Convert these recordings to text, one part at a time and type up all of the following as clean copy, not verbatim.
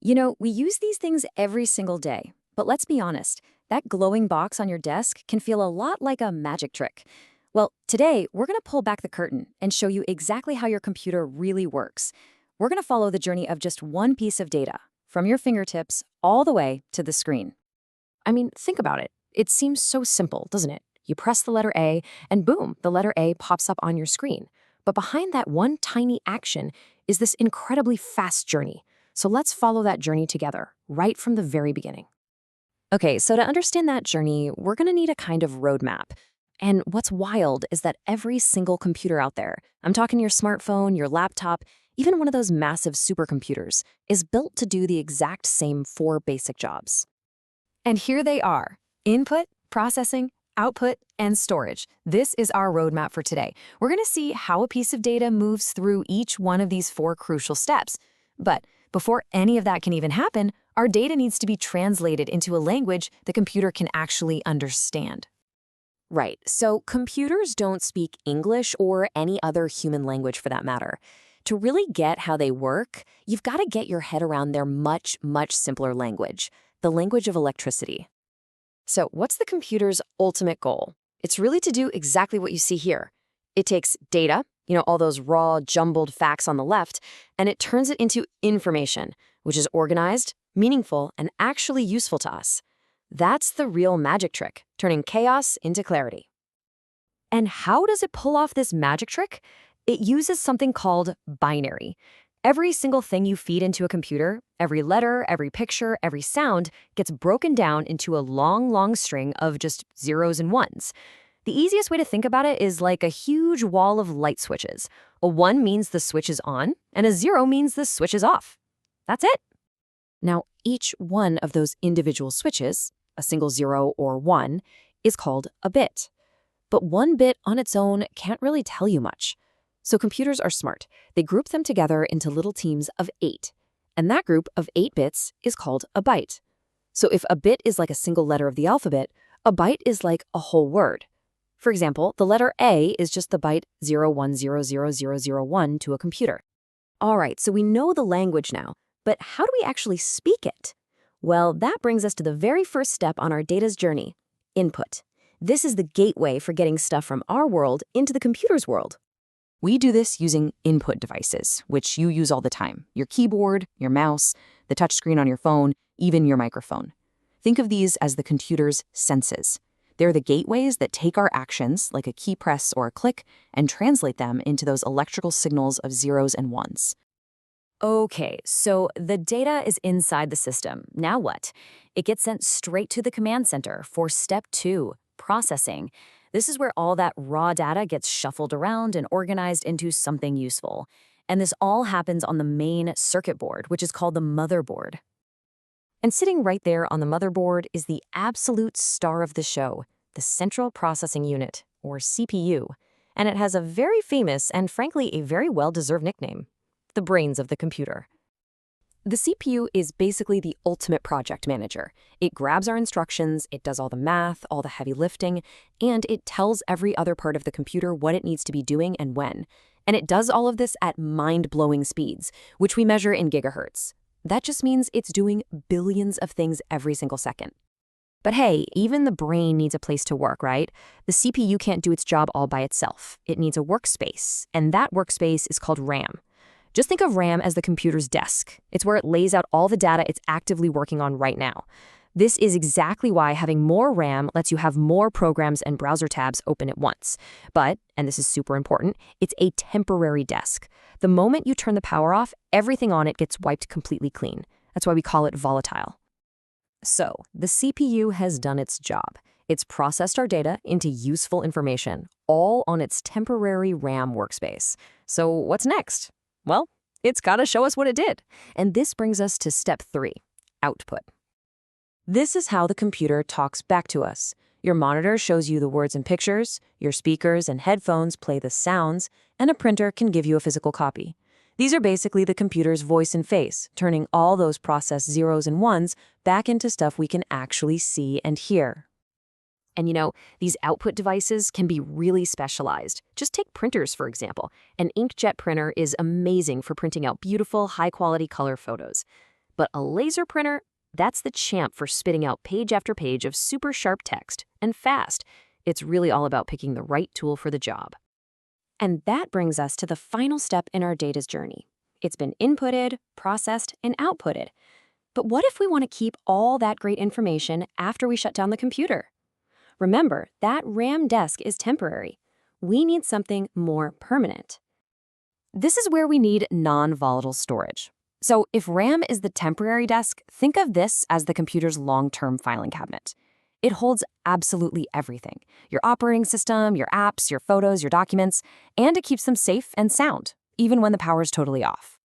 We use these things every single day. But let's be honest, that glowing box on your desk can feel a lot like a magic trick. Well, today, we're going to pull back the curtain and show you exactly how your computer really works. We're going to follow the journey of just one piece of data, from your fingertips all the way to the screen. I mean, think about it. It seems so simple, doesn't it? You press the letter A, and boom, the letter A pops up on your screen. But behind that one tiny action is this incredibly fast journey. So let's follow that journey together, right from the very beginning. Okay, so to understand that journey, we're going to need a kind of roadmap. And what's wild is that every single computer out there, I'm talking your smartphone, your laptop, even one of those massive supercomputers, is built to do the exact same four basic jobs. And here they are: input, processing, output, and storage. This is our roadmap for today. We're going to see how a piece of data moves through each one of these four crucial steps. But before any of that can even happen, our data needs to be translated into a language the computer can actually understand. Right, so computers don't speak English or any other human language for that matter. To really get how they work, you've got to get your head around their much, much simpler language, the language of electricity. So what's the computer's ultimate goal? It's really to do exactly what you see here. It takes data, all those raw, jumbled facts on the left, and it turns it into information, which is organized, meaningful, and actually useful to us. That's the real magic trick, turning chaos into clarity. And how does it pull off this magic trick? It uses something called binary. Every single thing you feed into a computer, every letter, every picture, every sound, gets broken down into a long, long string of just zeros and ones. The easiest way to think about it is like a huge wall of light switches. A 1 means the switch is on, and a 0 means the switch is off. That's it. Now, each one of those individual switches, a single 0 or 1, is called a bit. But one bit on its own can't really tell you much. So computers are smart. They group them together into little teams of 8. And that group of 8 bits is called a byte. So if a bit is like a single letter of the alphabet, a byte is like a whole word. For example, the letter A is just the byte 01000001 to a computer. All right, so we know the language now, but how do we actually speak it? Well, that brings us to the very first step on our data's journey: input. This is the gateway for getting stuff from our world into the computer's world. We do this using input devices, which you use all the time: your keyboard, your mouse, the touchscreen on your phone, even your microphone. Think of these as the computer's senses. They're the gateways that take our actions, like a key press or a click, and translate them into those electrical signals of zeros and ones. Okay, so the data is inside the system. Now what? It gets sent straight to the command center for step 2, processing. This is where all that raw data gets shuffled around and organized into something useful. And this all happens on the main circuit board, which is called the motherboard. And sitting right there on the motherboard is the absolute star of the show, the Central Processing Unit, or CPU. And it has a very famous and frankly a very well-deserved nickname: the brains of the computer. The CPU is basically the ultimate project manager. It grabs our instructions, it does all the math, all the heavy lifting, and it tells every other part of the computer what it needs to be doing and when. And it does all of this at mind-blowing speeds, which we measure in gigahertz. That just means it's doing billions of things every single second. But hey, even the brain needs a place to work, right? The CPU can't do its job all by itself. It needs a workspace, and that workspace is called RAM. Just think of RAM as the computer's desk. It's where it lays out all the data it's actively working on right now. This is exactly why having more RAM lets you have more programs and browser tabs open at once. But, and this is super important, it's a temporary desk. The moment you turn the power off, everything on it gets wiped completely clean. That's why we call it volatile. So, the CPU has done its job. It's processed our data into useful information, all on its temporary RAM workspace. So what's next? Well, it's got to show us what it did. And this brings us to step 3, output. This is how the computer talks back to us. Your monitor shows you the words and pictures, your speakers and headphones play the sounds, and a printer can give you a physical copy. These are basically the computer's voice and face, turning all those processed zeros and ones back into stuff we can actually see and hear. And these output devices can be really specialized. Just take printers, for example. An inkjet printer is amazing for printing out beautiful, high-quality color photos. But a laser printer, that's the champ for spitting out page after page of super sharp text, and fast. It's really all about picking the right tool for the job. And that brings us to the final step in our data's journey. It's been inputted, processed, and outputted. But what if we want to keep all that great information after we shut down the computer? Remember, that RAM disk is temporary. We need something more permanent. This is where we need non-volatile storage. So if RAM is the temporary disk, think of this as the computer's long-term filing cabinet. It holds absolutely everything: your operating system, your apps, your photos, your documents, and it keeps them safe and sound, even when the power is totally off.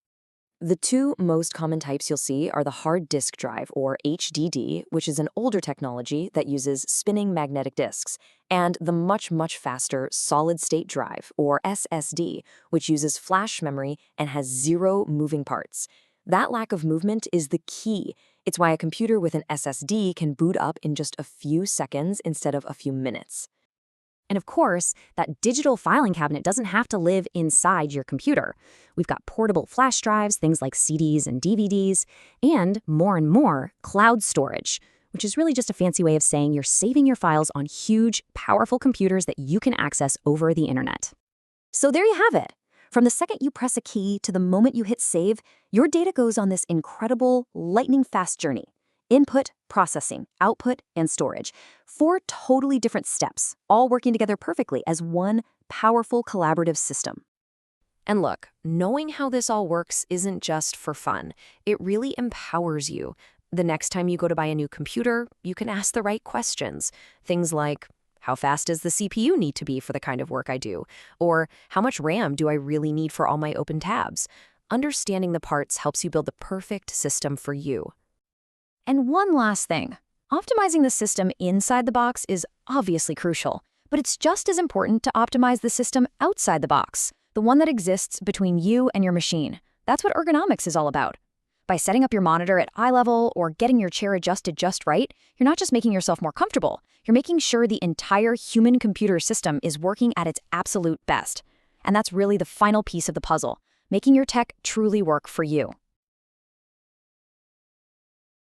The two most common types you'll see are the hard disk drive, or HDD, which is an older technology that uses spinning magnetic disks, and the much faster solid-state drive, or SSD, which uses flash memory and has 0 moving parts. That lack of movement is the key. It's why a computer with an SSD can boot up in just a few seconds instead of a few minutes. And of course, that digital filing cabinet doesn't have to live inside your computer. We've got portable flash drives, things like CDs and DVDs, and more, cloud storage, which is really just a fancy way of saying you're saving your files on huge, powerful computers that you can access over the internet. So there you have it. From the second you press a key to the moment you hit save, your data goes on this incredible, lightning-fast journey. Input, processing, output, and storage. 4 totally different steps, all working together perfectly as one powerful collaborative system. And look, knowing how this all works isn't just for fun. It really empowers you. The next time you go to buy a new computer, you can ask the right questions. Things like, how fast does the CPU need to be for the kind of work I do? Or how much RAM do I really need for all my open tabs? Understanding the parts helps you build the perfect system for you. And one last thing. Optimizing the system inside the box is obviously crucial, but it's just as important to optimize the system outside the box, the one that exists between you and your machine. That's what ergonomics is all about. By setting up your monitor at eye level or getting your chair adjusted just right, you're not just making yourself more comfortable, you're making sure the entire human-computer system is working at its absolute best. And that's really the final piece of the puzzle, making your tech truly work for you.